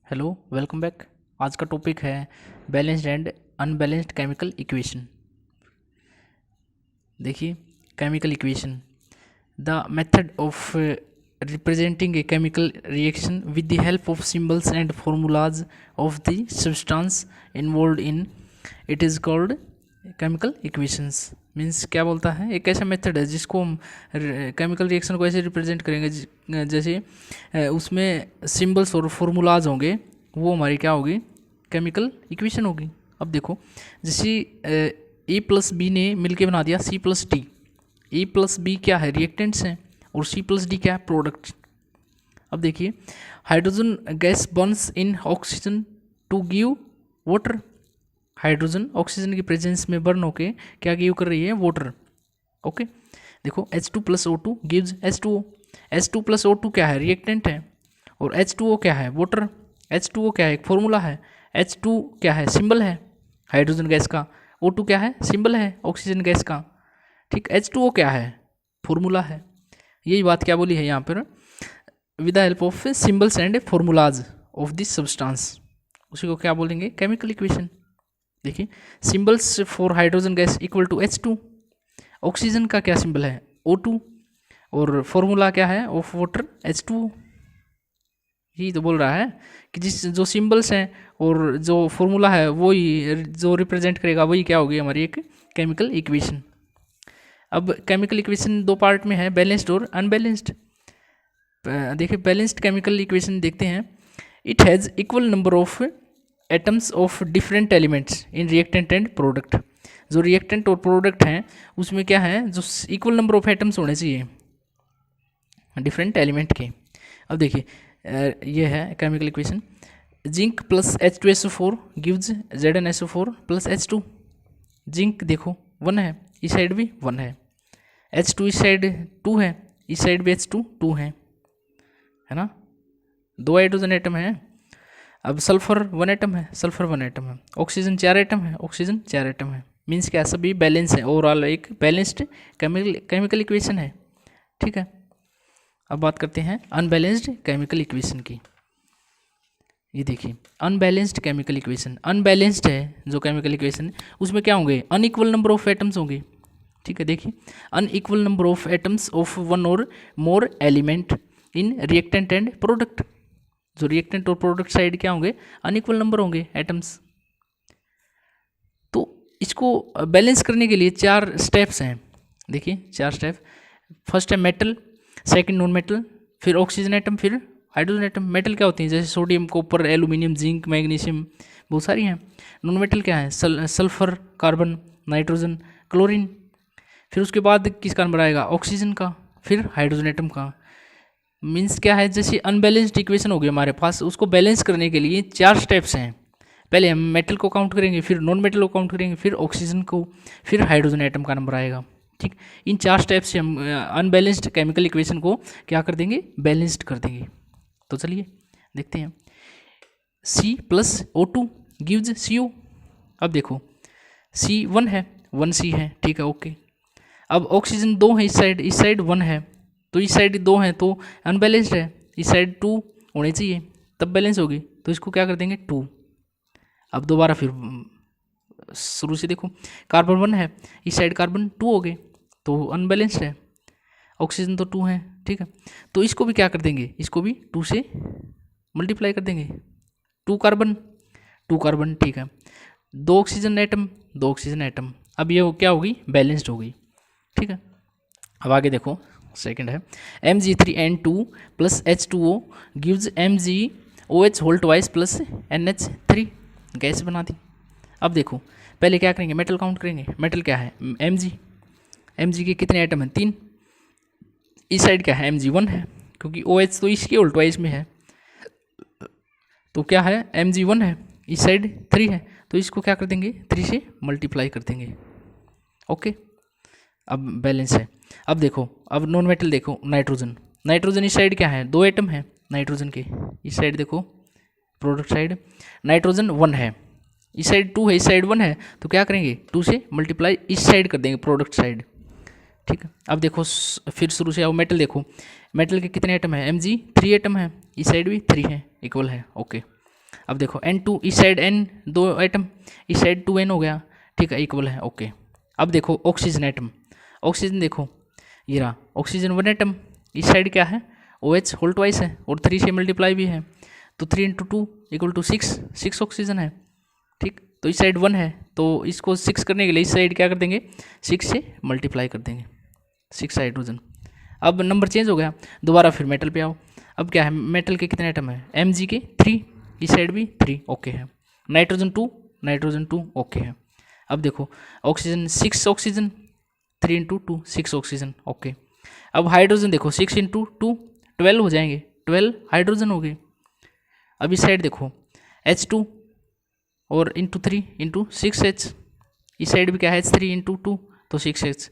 Hello, welcome back. आज का topic है balanced and unbalanced chemical equation. देखिए, chemical equation the method of representing a chemical reaction with the help of symbols and formulas of the substance involve in it is called chemical equations. Means क्या बोलता है, एक ऐसा method है जिसको हम chemical reaction को ऐसे रिप्रेजेंट करेंगे जैसे उसमें सिंबल्स और फॉर्मूलाज होंगे, वो हमारी क्या होगी, केमिकल इक्वेशन होगी। अब देखो, जैसे ए प्लस बी ने मिलके बना दिया सी प्लस डी। ए प्लस बी क्या है, रिएक्टेंट्स हैं, और सी प्लस डी क्या है, प्रोडक्ट। अब देखिए, hydrogen gas burns in oxygen to give water. Hydrogen oxygen की प्रेजेंस में बर्न होके क्या गिव कर रही है, वाटर। ओके, देखो H2 plus O2 gives H2O। H2 plus O2 क्या है, रिएक्टेंट है, और H2O क्या है, वाटर। H2O क्या है, एक फॉर्मूला है। H2 क्या है, सिंबल है हाइड्रोजन गैस का। O2 क्या है, सिंबल है ऑक्सीजन गैस का। ठीक, H2O क्या है, फॉर्मूला है। यही बात क्या बोली है यहाँ पर, with the help of symbols and formulas of this substance, उसी को क्या बोलेंगे, केमिकल इक्वेशन। देखिए, symbols for hydrogen gas equal to H2। Oxygen का क्या सिंबल है, O2, और फॉर्मूला क्या है, ऑफ वाटर, H2O। यही तो बोल रहा है कि जिस जो सिंबल्स हैं और जो फॉर्मूला है वही जो रिप्रेजेंट करेगा, वही क्या होगी, हमारी एक केमिकल इक्वेशन। अब केमिकल इक्वेशन दो पार्ट में है, बैलेंस्ड और अनबैलेंस्ड। देखिए, बैलेंस्ड केमिकल इक्वेशन देखते हैं। It has equal number of atoms of different elements in reactant and product. जो रिएक्टेंट और प्रोडक्ट हैं उसमें क्या है, जो इक्वल नंबर ऑफ एटम्स होने चाहिए डिफरेंट एलिमेंट के। अब देखिए, ये है chemical equation. Zinc plus H2SO4 gives ZnSO4 plus H2। Zinc देखो 1 है, इस साइड भी 1 है, H2 इस साइड 2 है, इस साइड भी H2 2 है ना, 2 हाइड्रोजन एटम है। अब सल्फर 1 एटम है, सल्फर 1 एटम है। ऑक्सीजन 4 एटम है, ऑक्सीजन 4 एटम है। मीन्स क्या, सभी बैलेंस है, ओवरऑल एक बैलेंस्ड केमिकल इक्वेशन है। ठीक है, अब बात करते हैं अनबैलेंस्ड केमिकल इक्वेशन की। ये देखिए, अनबैलेंस्ड केमिकल इक्वेशन, अनबैलेंस्ड है जो केमिकल इक्वेशन, उसमें क्या होंगे, अनइक्वल नंबर ऑफ एटम्स होंगे। ठीक है, देखिए, unequal number of atoms of one और more element in reactant and product. जो रिएक्टेंट और प्रोडक्ट साइड क्या होंगे, अनइक्वल नंबर होंगे एटम्स। तो इसको बैलेंस करने के लिए 4 स्टेप्स हैं। देखिए, 4 स्टेप। फर्स्ट है मेटल, सेकंड नॉन मेटल, फिर ऑक्सीजन एटम, फिर हाइड्रोजन एटम। मेटल क्या होती हैं, जैसे sodium, copper, aluminium, zinc, magnesium, बहुत सारी हैं। नॉन मेटल क्या है, सल्फर, कार्बन, नाइट्रोजन, क्लोरीन। फिर उसके बाद किसका नंबर आएगा, ऑक्सीजन का, फिर हाइड्रोजन एटम का। मीन्स क्या है, जैसे अनबैलेंस्ड इक्वेशन हो गई हमारे पास, उसको बैलेंस करने के लिए 4 स्टेप्स हैं। पहले हम मेटल को काउंट करेंगे, फिर नॉन मेटल को काउंट करेंगे, फिर ऑक्सीजन को, फिर हाइड्रोजन एटम का नंबर आएगा। ठीक, इन 4 स्टेप से हम अनबैलेंस्ड केमिकल इक्वेशन को क्या कर देंगे, बैलेंस्ड कर देंगे। तो चलिए देखते हैं। C plus O2 gives CO। अब देखो, C 1 है, 1C है, ठीक है, ओके। अब ऑक्सीजन 2 है, इस साइड 1 है, तो इस साइड 2 है तो अनबैलेंस्ड है, इस साइड 2 होने चाहिए तब बैलेंस होगी, तो इसको क्या कर देंगे, 2। अब दोबारा फिर शुरू से देखो, कार्बन 1 है, इस साइड कार्बन 2 हो गए, तो अनबैलेंस्ड है। ऑक्सीजन तो 2 है, ठीक है, तो इसको भी क्या कर देंगे, इसको भी 2 से मल्टीप्लाई कर देंगे। 2 कार्बन 2 कार्बन, ठीक है, 2 ऑक्सीजन एटम 2 ऑक्सीजन एटम। अब ये क्या होगी, बैलेंस्ड होगी। ठीक है, अब आगे देखो, सेकंड है Mg3N2 plus H2O gives MgOH whole twice plus NH3। Gas बना दी। अब देखो, पहले क्या करेंगे, मेटल काउंट करेंगे। मेटल क्या है, Mg के कितने एटम हैं, 3। इस साइड क्या है, Mg1 है, क्योंकि OH तो इसके होल ट्वाइस में है, तो क्या है, Mg1 है, इस साइड 3 है, तो इसको क्या कर देंगे, 3 से मल्टीप्लाई कर देंगे। ओके, अब बैलेंस है। अब देखो, अब नॉन मेटल देखो, नाइट्रोजन इस साइड क्या है, 2 एटम है नाइट्रोजन के, इस साइड देखो प्रोडक्ट साइड, नाइट्रोजन 1 है, इस साइड 2 है, इस साइड 1 है, तो क्या करेंगे, 2 से मल्टीप्लाई इस साइड कर देंगे, प्रोडक्ट साइड। ठीक है, अब देखो फिर शुरू से आओ, मेटल देखो, मेटल के कितने एटम है, Mg 3 एटम है, इस साइड भी 3 है, इक्वल है, ओके। अब देखो N2 इस साइड N, 2 एटम, इस साइड 2N हो गया, ठीक है, इक्वल है, ओके। अब देखो ऑक्सीजन एटम, ऑक्सीजन देखो ये रहा ऑक्सीजन 1 एटम, इस साइड क्या है OH होल ट्वाइस है और 3 से मल्टीप्लाई भी है, तो 3 × 2 = 6 ऑक्सीजन है, ठीक। तो इस साइड 1 है तो इसको 6 करने के लिए इस साइड क्या कर देंगे 6 से मल्टीप्लाई कर देंगे, 6 हाइड्रोजन। अब नंबर चेंज हो गया, दोबारा फिर मेटल पे आओ। अब क्या है, मेटल के कितने एटम है, Mg के 3, इस साइड भी 3, ओके है। नाइट्रोजन 2 ओके है। अब देखो ऑक्सीजन 6 ऑक्सीजन, 3 × 2 6 ऑक्सीजन, ओके। अब हाइड्रोजन देखो 6 × 2 12 हो जाएंगे, 12 हाइड्रोजन हो गए। अब इस साइड देखो H2 और इंटू 3 × 6H, इस साइड भी क्या है H3 × 2 तो 6H,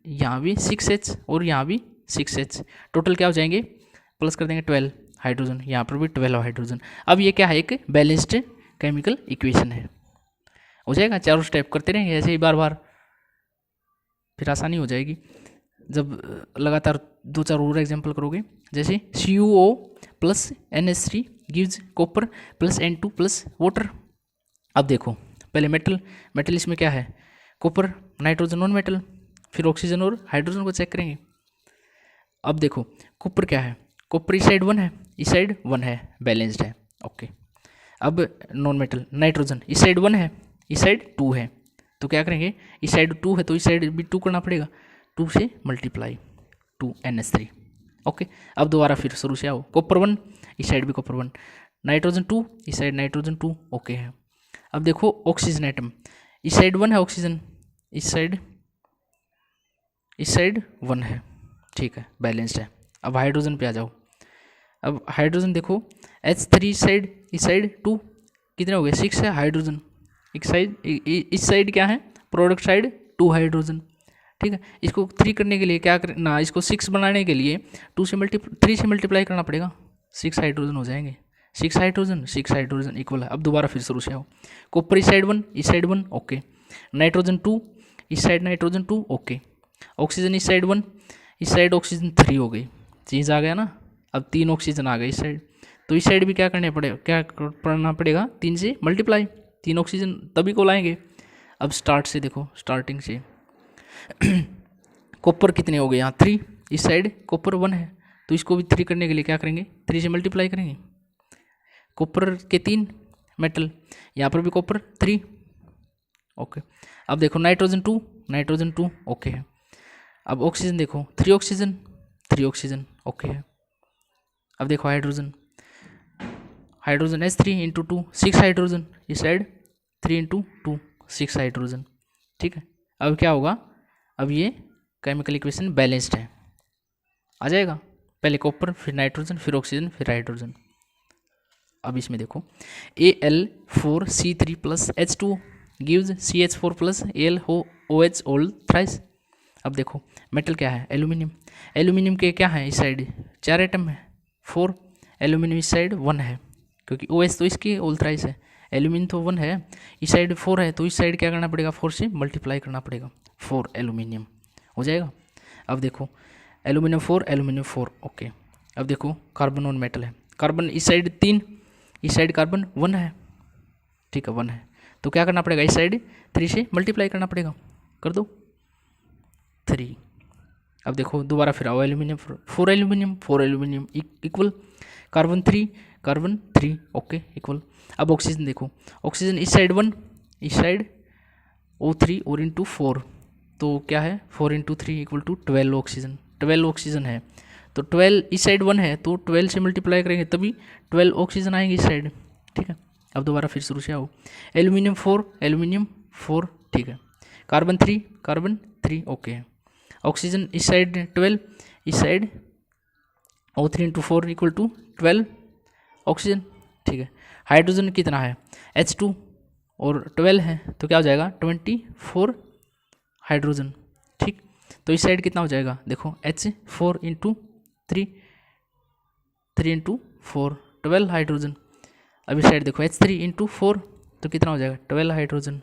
यहाँ भी 6H और यहाँ भी 6H, टोटल क्या हो जाएंगे, प्लस कर देंगे 12 हाइड्रोजन, यहाँ पर भी 12 हाइड्रोजन। अब ये क्या है, एक बैलेंस्ड केमिकल इक्वेशन है, हो जाएगा। चारों स्टेप करते रहेंगे ऐसे ही बार बार, फिर आसानी हो जाएगी जब लगातार 2-4 और एग्जाम्पल करोगे। जैसे CuO + NH3 gives copper + N2 + water. अब देखो पहले मेटल इसमें क्या है, कॉपर, नाइट्रोजन नॉन मेटल, फिर ऑक्सीजन और हाइड्रोजन को चेक करेंगे। अब देखो कॉपर क्या है, कॉपर इस साइड 1 है, इस साइड 1 है, बैलेंस्ड है, ओके। अब नॉन मेटल नाइट्रोजन इस साइड 1 है, इस साइड 2 है, तो क्या करेंगे, इस साइड 2 है तो इस साइड भी 2 करना पड़ेगा, 2 से मल्टीप्लाई 2 NH3, ओके। अब दोबारा फिर शुरू से आओ, कॉपर 1 इस साइड भी कॉपर 1, नाइट्रोजन 2 इस साइड नाइट्रोजन 2, ओके है। अब देखो ऑक्सीजन एटम, इस साइड 1 है ऑक्सीजन, इस साइड 1 है, ठीक है, बैलेंस्ड है। अब हाइड्रोजन पे आ जाओ। अब हाइड्रोजन देखो H3 इस साइड 2, कितने हो गए 6 है हाइड्रोजन, एक साइड इस साइड क्या है प्रोडक्ट साइड 2 हाइड्रोजन, ठीक है। इसको 3 करने के लिए क्या करना, इसको 6 बनाने के लिए 3 से मल्टीप्लाई करना पड़ेगा, 6 हाइड्रोजन हो जाएंगे, 6 हाइड्रोजन इक्वल है। अब दोबारा फिर शुरू से आओ, कॉपर इस साइड 1 इस साइड 1, ओके। नाइट्रोजन 2 इस साइड नाइट्रोजन 2, ओके। ऑक्सीजन इस साइड 1 इस साइड ऑक्सीजन 3 हो गई, चेंज आ गया ना। अब 3 ऑक्सीजन आ गए इस साइड, तो इस साइड भी क्या करना पड़ेगा 3 से मल्टीप्लाई, 3 ऑक्सीजन तभी को लाएंगे। अब स्टार्ट से देखो, स्टार्टिंग से कॉपर कितने हो गए यहाँ 3, इस साइड कॉपर 1 है तो इसको भी 3 करने के लिए क्या करेंगे 3 से मल्टीप्लाई करेंगे, कॉपर के 3 मेटल, यहाँ पर भी कॉपर 3, ओके। अब देखो नाइट्रोजन 2 ओके है। अब ऑक्सीजन देखो 3 ऑक्सीजन ओके है। अब देखो हाइड्रोजन H3 × 2 6 हाइड्रोजन, इस साइड 3 × 2 6 हाइड्रोजन, ठीक है। अब क्या होगा, अब ये केमिकल इक्वेशन बैलेंस्ड है, आ जाएगा। पहले कॉपर, फिर नाइट्रोजन, फिर ऑक्सीजन, फिर हाइड्रोजन। अब इसमें देखो Al4C3 + H2 gives CH4 + AlOH all thrice. अब देखो मेटल क्या है, एल्यूमिनियम के क्या है इस साइड 4 एटम है, 4, एल्यूमिनियम इस साइड 1 है क्योंकि OH तो इसकी ऑल थ्राइस है, एल्यूमिनियम तो 1 है, इस साइड 4 है तो इस साइड क्या करना पड़ेगा 4 से मल्टीप्लाई करना पड़ेगा, 4 एल्यूमिनियम हो जाएगा। अब देखो एल्यूमिनियम 4 ओके। अब देखो कार्बन ऑन मेटल है, कार्बन इस साइड 3, इस साइड कार्बन 1 है, ठीक है 1 है, तो क्या करना पड़ेगा इस साइड 3 से मल्टीप्लाई करना पड़ेगा, कर दो 3। अब देखो दोबारा फिर आओ aluminium 4 aluminium equal carbon 3 okay equal. अब ऑक्सीजन देखो, ऑक्सीजन इस साइड 1 इस साइड O3 और इंटू 4, तो क्या है 4 × 3 = 12 ऑक्सीजन है, तो 12 इस साइड 1 है तो 12 से मल्टीप्लाई करेंगे तभी 12 ऑक्सीजन आएंगे इस साइड, ठीक है। अब दोबारा फिर शुरू से आओ, एल्यूमिनियम 4 ठीक है, कार्बन 3 ओके है, ऑक्सीजन इस साइड 12 इस साइड O3 × 4 = 12 ऑक्सीजन, ठीक है। हाइड्रोजन कितना है H2 और 12 है तो क्या हो जाएगा 24 हाइड्रोजन, ठीक। तो इस साइड कितना हो जाएगा देखो H4 × 3 × 4 12 हाइड्रोजन। अब इस साइड देखो H3 × 4 तो कितना हो जाएगा 12 हाइड्रोजन,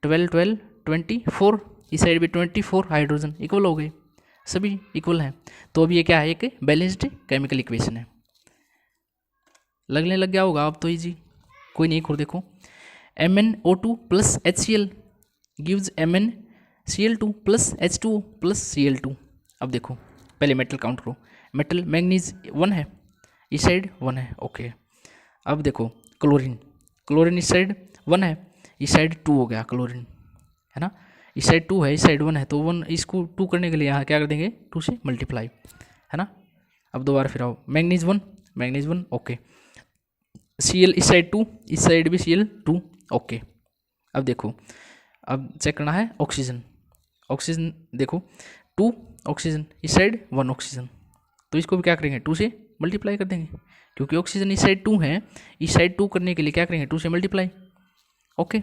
12 24, इस साइड भी 24 हाइड्रोजन, इक्वल हो गए, सभी इक्वल हैं। तो अब ये क्या है एक बैलेंस्ड केमिकल इक्वेशन है। लगने लग गया होगा अब तो इजी, कोई नहीं। और देखो MnO2 plus HCl gives MnCl2 plus H2O plus Cl2। अब देखो पहले मेटल काउंट करो, मेटल मैंगनीज 1 है, इस साइड 1 है, ओके। अब देखो क्लोरीन, क्लोरीन इस साइड 1 है, इस साइड 2 हो गया क्लोरीन, है ना। इस साइड 2 है, इस साइड 1 है, तो 1 इसको 2 करने के लिए यहाँ क्या कर देंगे, 2 से मल्टीप्लाई, है ना। अब दोबारा फिर आओ, मैंगनीज 1 ओके, Cl इस साइड 2, इस साइड भी Cl2 ओके। अब देखो अब चेक करना है ऑक्सीजन, ऑक्सीजन देखो 2 ऑक्सीजन, इस साइड 1 ऑक्सीजन, तो इसको भी क्या करेंगे 2 से मल्टीप्लाई कर देंगे, क्योंकि ऑक्सीजन इस साइड 2 है, इस साइड 2 करने के लिए क्या करेंगे 2 से मल्टीप्लाई, ओके।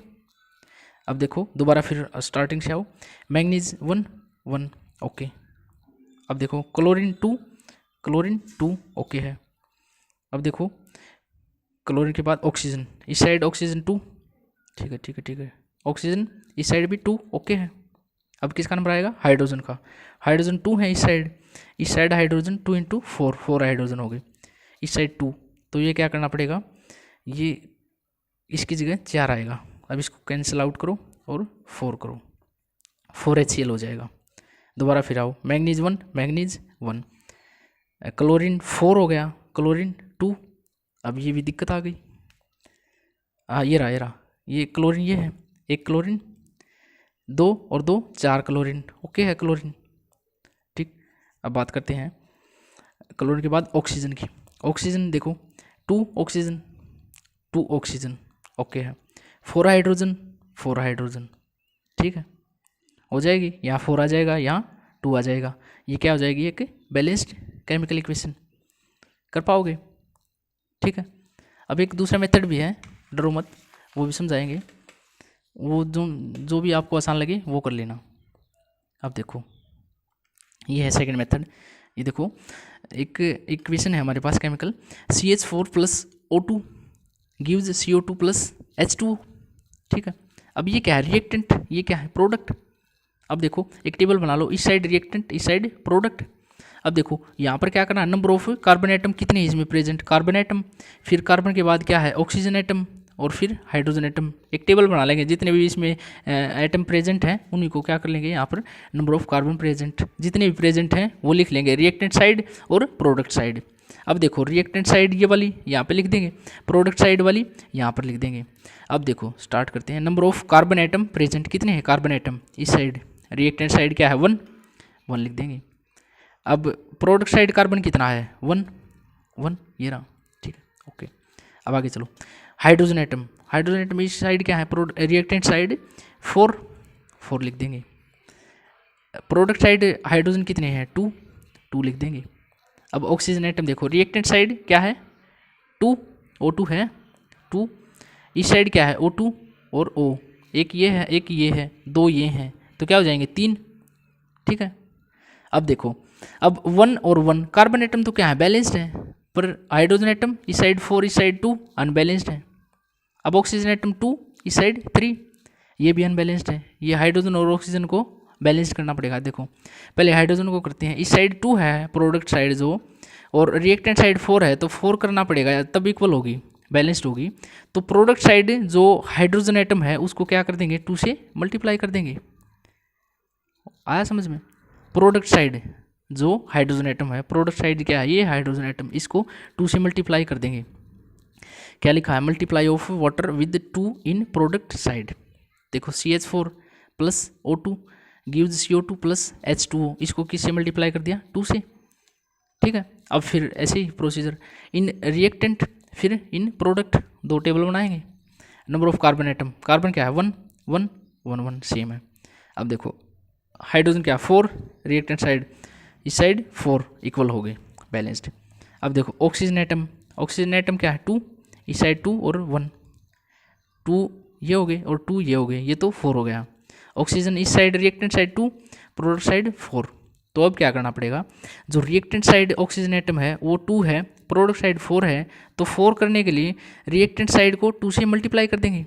अब देखो दोबारा फिर स्टार्टिंग से आओ, मैंगनीज 1 ओके। अब देखो क्लोरीन 2 ओके है। अब देखो क्लोरीन के बाद ऑक्सीजन, इस साइड ऑक्सीजन 2, ठीक है, ऑक्सीजन इस साइड भी 2 ओके है। अब किसका नंबर आएगा, हाइड्रोजन का, हाइड्रोजन 2 है इस साइड हाइड्रोजन 2 इंटू 4 हाइड्रोजन हो गए, इस साइड 2, तो ये क्या करना पड़ेगा, ये इसकी जगह 4 आएगा। अब इसको कैंसिल आउट करो और 4 करो, 4 HCl हो जाएगा। दोबारा फिर आओ, मैंगनीज 1 क्लोरीन 4 हो गया, क्लोरीन 2, अब ये भी दिक्कत आ गई, हाँ ये रहा, ये क्लोरीन ये है, एक क्लोरीन 2 और 2 4 क्लोरीन, ओके है क्लोरीन, ठीक। अब बात करते हैं क्लोरीन के बाद ऑक्सीजन की, ऑक्सीजन देखो 2 ऑक्सीजन ओके है, 4 हाइड्रोजन, ठीक है, हो जाएगी, यहाँ 4 आ जाएगा, यहाँ 2 आ जाएगा, ये क्या हो जाएगी, एक बैलेंस्ड केमिकल इक्वेशन, कर पाओगे, ठीक है। अब एक दूसरा मेथड भी है, डरो मत, वो भी समझाएंगे, वो जो भी आपको आसान लगे वो कर लेना। अब देखो ये है सेकंड मेथड, ये देखो एक इक्वेशन है हमारे पास chemical, CH4 plus O2 gives CO2 plus H2O, ठीक है। अब ये क्या है, रिएक्टेंट, ये क्या है, प्रोडक्ट। अब देखो एक टेबल बना लो, इस साइड रिएक्टेंट, इस साइड प्रोडक्ट। अब देखो यहाँ पर क्या करना है, नंबर ऑफ कार्बन एटम कितने हैं इसमें प्रेजेंट, कार्बन एटम, फिर कार्बन के बाद क्या है ऑक्सीजन एटम, और फिर हाइड्रोजन एटम। एक टेबल बना लेंगे, जितने भी इसमें एटम प्रेजेंट हैं उन्हीं को क्या कर लेंगे, यहाँ पर नंबर ऑफ कार्बन प्रेजेंट जितने भी प्रेजेंट हैं वो लिख लेंगे, रिएक्टेंट साइड और प्रोडक्ट साइड। अब देखो रिएक्टेंट साइड ये वाली यहाँ पे लिख देंगे, प्रोडक्ट साइड वाली यहाँ पर लिख देंगे। अब देखो स्टार्ट करते हैं, number of carbon atom present कितने हैं कार्बन एटम इस साइड, रिएक्टेंट साइड क्या है 1 लिख देंगे। अब प्रोडक्ट साइड कार्बन कितना है 1 ये रहा, ठीक है, ओके। अब आगे चलो, हाइड्रोजन एटम इस साइड क्या है, रिएक्टेंट साइड 4 लिख देंगे। प्रोडक्ट साइड हाइड्रोजन कितने हैं 2 लिख देंगे। अब ऑक्सीजन एटम देखो, रिएक्टेंट साइड क्या है 2 O2 है 2, इस साइड क्या है O2 और O, एक ये है एक ये है, 2 ये हैं, तो क्या हो जाएंगे 3, ठीक है। अब देखो अब 1 और 1 कार्बन एटम तो क्या है बैलेंस्ड है, पर हाइड्रोजन एटम इस साइड 4 इस साइड 2 अनबैलेंस्ड है। अब ऑक्सीजन एटम 2 इस साइड 3, ये भी अनबैलेंस्ड है, ये हाइड्रोजन और ऑक्सीजन को बैलेंस करना पड़ेगा। देखो पहले हाइड्रोजन को करते हैं, इस साइड 2 है प्रोडक्ट साइड जो, और रिएक्टेंट साइड 4 है, तो 4 करना पड़ेगा तब इक्वल होगी, बैलेंस्ड होगी। तो प्रोडक्ट साइड जो हाइड्रोजन एटम है उसको क्या कर देंगे 2 से मल्टीप्लाई कर देंगे, आया समझ में। प्रोडक्ट साइड जो हाइड्रोजन एटम है, प्रोडक्ट साइड क्या है ये हाइड्रोजन एटम, इसको 2 से मल्टीप्लाई कर देंगे। क्या लिखा है, multiply of water with 2 in product side. देखो CH4 plus O2 gives CO2 plus H2O, इसको किससे मल्टीप्लाई कर दिया 2 से, ठीक है। अब फिर ऐसे ही प्रोसीजर इन रिएक्टेंट फिर इन प्रोडक्ट, 2 टेबल बनाएंगे। Number of carbon atom, carbon क्या है 1 सेम है। अब देखो हाइड्रोजन क्या 4, रिएक्टेंट साइड इस साइड 4 इक्वल हो गए बैलेंस्ड। अब देखो ऑक्सीजन एटम क्या है 2, इस साइड 2 और 1, 2 ये हो गए और 2 ये हो गए, ये तो 4 हो गया। ऑक्सीजन इस side reactant side 2, product side 4। तो अब क्या करना पड़ेगा, जो रिएक्टेंट साइड ऑक्सीजन एटम है वो 2 है, प्रोडक्ट साइड 4 है, तो 4 करने के लिए रिएक्टेंट साइड को 2 से मल्टीप्लाई कर देंगे,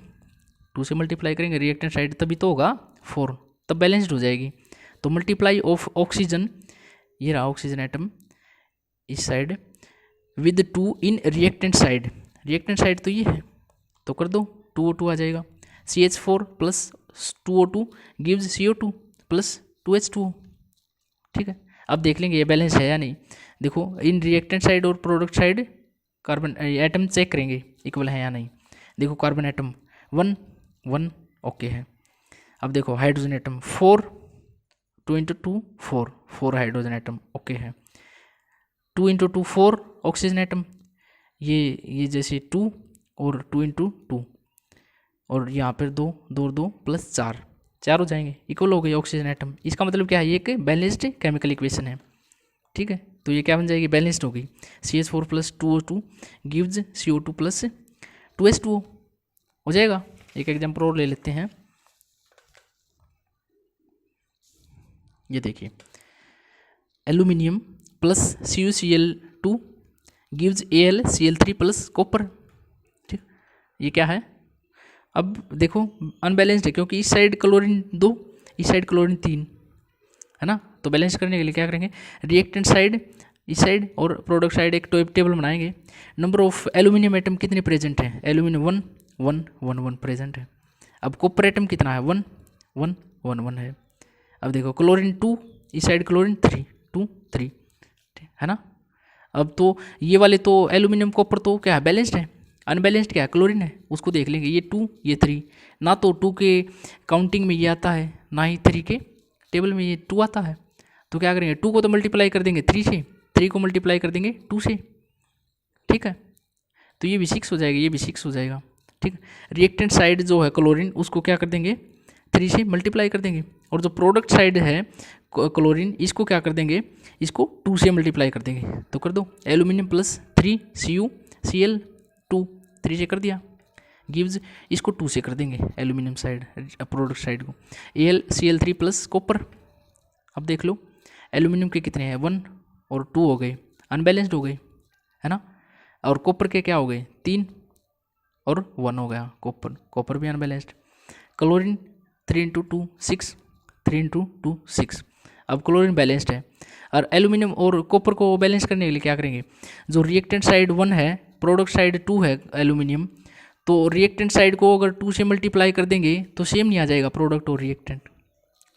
2 से मल्टीप्लाई करेंगे रिएक्टेंट साइड, तभी तो होगा 4, तब बैलेंस्ड हो जाएगी। तो मल्टीप्लाई ऑफ ऑक्सीजन, ये रहा ऑक्सीजन एटम इस side with 2 in reactant side, reactant side तो ये है, तो कर दो, 2O2 आ जाएगा। CH4 plus 2O2 gives CO2 plus 2H2O। ठीक है, अब देख लेंगे ये बैलेंस है या नहीं। देखो इन रिएक्टेंट साइड और product side carbon atom check करेंगे इक्वल है या नहीं। देखो कार्बन एटम 1 1 ओके है। अब देखो hydrogen atom 4 2 × 2 4 4 hydrogen atom okay है। 2 × 2 4 ऑक्सीजन एटम, ये जैसे 2 और 2 × 2 और यहाँ पर 2 2 2 प्लस 4 4 हो जाएंगे, इक्वल हो गई ऑक्सीजन एटम। इसका मतलब क्या है, ये एक बैलेंस्ड केमिकल इक्वेशन है। ठीक है, तो ये क्या बन जाएगी, बैलेंस्ड होगी। CH4 plus 2O2 gives CO2 plus 2H2O हो जाएगा। एक एग्जाम्पल और ले लेते हैं, ये देखिए aluminium plus CuCl2 gives AlCl3 plus copper. ठीक, ये क्या है, अब देखो अनबैलेंस्ड है क्योंकि इस साइड क्लोरीन 2 इस साइड क्लोरीन 3 है ना। तो बैलेंस करने के लिए क्या करेंगे, रिएक्टेंट साइड इस साइड और प्रोडक्ट साइड एक टेबल बनाएंगे। नंबर ऑफ एल्यूमिनियम एटम कितने प्रेजेंट हैं, एल्यूमिनियम 1 1 1 1 प्रेजेंट है। अब कॉपर एटम कितना है, 1 1 1 1 है। अब देखो क्लोरीन 2 इस साइड क्लोरीन 3 2 3 है ना। अब तो ये वाले तो एल्यूमिनियम कॉपर तो क्या है, बैलेंस्ड है। अनबैलेंस्ड क्या है, क्लोरीन है, उसको देख लेंगे। ये 2 ये 3, ना तो 2 के काउंटिंग में ये आता है ना ही 3 के टेबल में ये 2 आता है। तो क्या करेंगे, 2 को तो मल्टीप्लाई कर देंगे 3 से, 3 को मल्टीप्लाई कर देंगे 2 से। ठीक है, तो ये भी 6 हो जाएगा, ये भी 6 हो जाएगा। ठीक है, रिएक्टेंट साइड जो है क्लोरीन उसको क्या कर देंगे 3 से मल्टीप्लाई कर देंगे, और जो प्रोडक्ट साइड है क्लोरीन इसको क्या कर देंगे, इसको 2 से मल्टीप्लाई कर देंगे। तो कर दो एल्यूमिनियम प्लस 3 CuCl2 3 से कर दिया गिव्स, इसको 2 से कर देंगे एल्यूमिनियम साइड प्रोडक्ट साइड को, AlCl3 प्लस कॉपर। अब देख लो एल्यूमिनियम के कितने हैं, 1 और 2 हो गए, अनबैलेंस्ड हो गए है ना। और कॉपर के क्या हो गए, 3 और 1 हो गया, कॉपर भी अनबैलेंस्ड। क्लोरीन 3 × 2 6 3 × 2 6। अब क्लोरीन बैलेंस्ड है, और एल्यूमिनियम और कॉपर को बैलेंस करने के लिए क्या करेंगे, जो रिएक्टेंट साइड 1 है प्रोडक्ट साइड 2 है एल्यूमिनियम, तो रिएक्टेंट साइड को अगर 2 से मल्टीप्लाई कर देंगे तो सेम नहीं आ जाएगा प्रोडक्ट और रिएक्टेंट।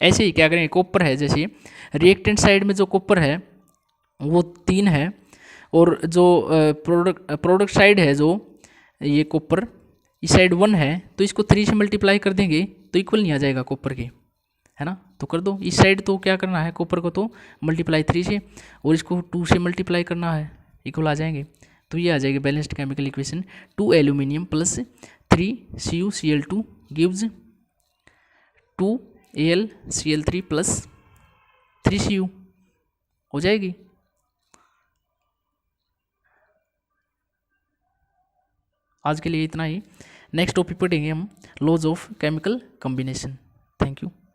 ऐसे ही क्या करेंगे, कॉपर है जैसे रिएक्टेंट साइड में जो कॉपर है वो 3 है, और जो प्रोडक्ट साइड है जो ये कॉपर इस साइड 1 है, तो इसको 3 से मल्टीप्लाई कर देंगे तो इक्वल नहीं आ जाएगा कॉपर के, है ना। तो कर दो, इस साइड तो क्या करना है, कॉपर को तो मल्टीप्लाई 3 से, और इसको 2 से मल्टीप्लाई करना है, इक्वल आ जाएंगे। तो ये आ जाएगी balanced chemical equation, 2 aluminium plus 3 CuCl2 gives 2 AlCl3 plus 3 Cu हो जाएगी। आज के लिए इतना ही, नेक्स्ट टॉपिक पढ़ेंगे हम लॉज ऑफ केमिकल कॉम्बिनेशन।